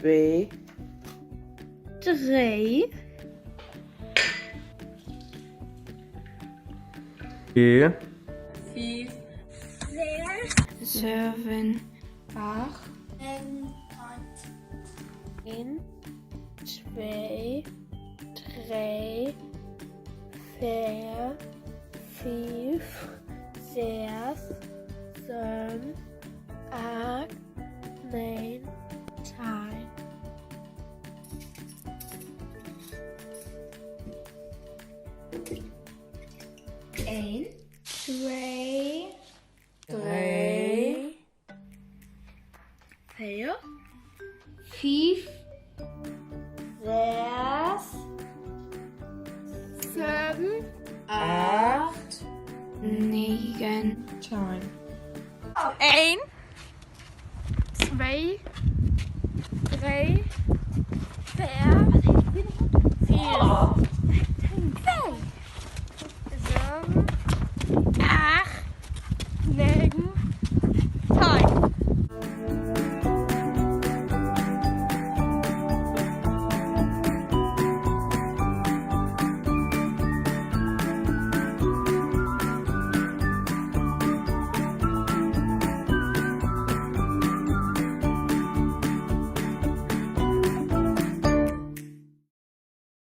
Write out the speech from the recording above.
2, 3, 4, 5, 6, 7, 8, 1, 2, 3, 4, 5, 6, 7, 8, 9, 10. Eén, twee, 3, 4, 5, 6, 7, 8, 9, 10. 1, 2, 3, 4, 5,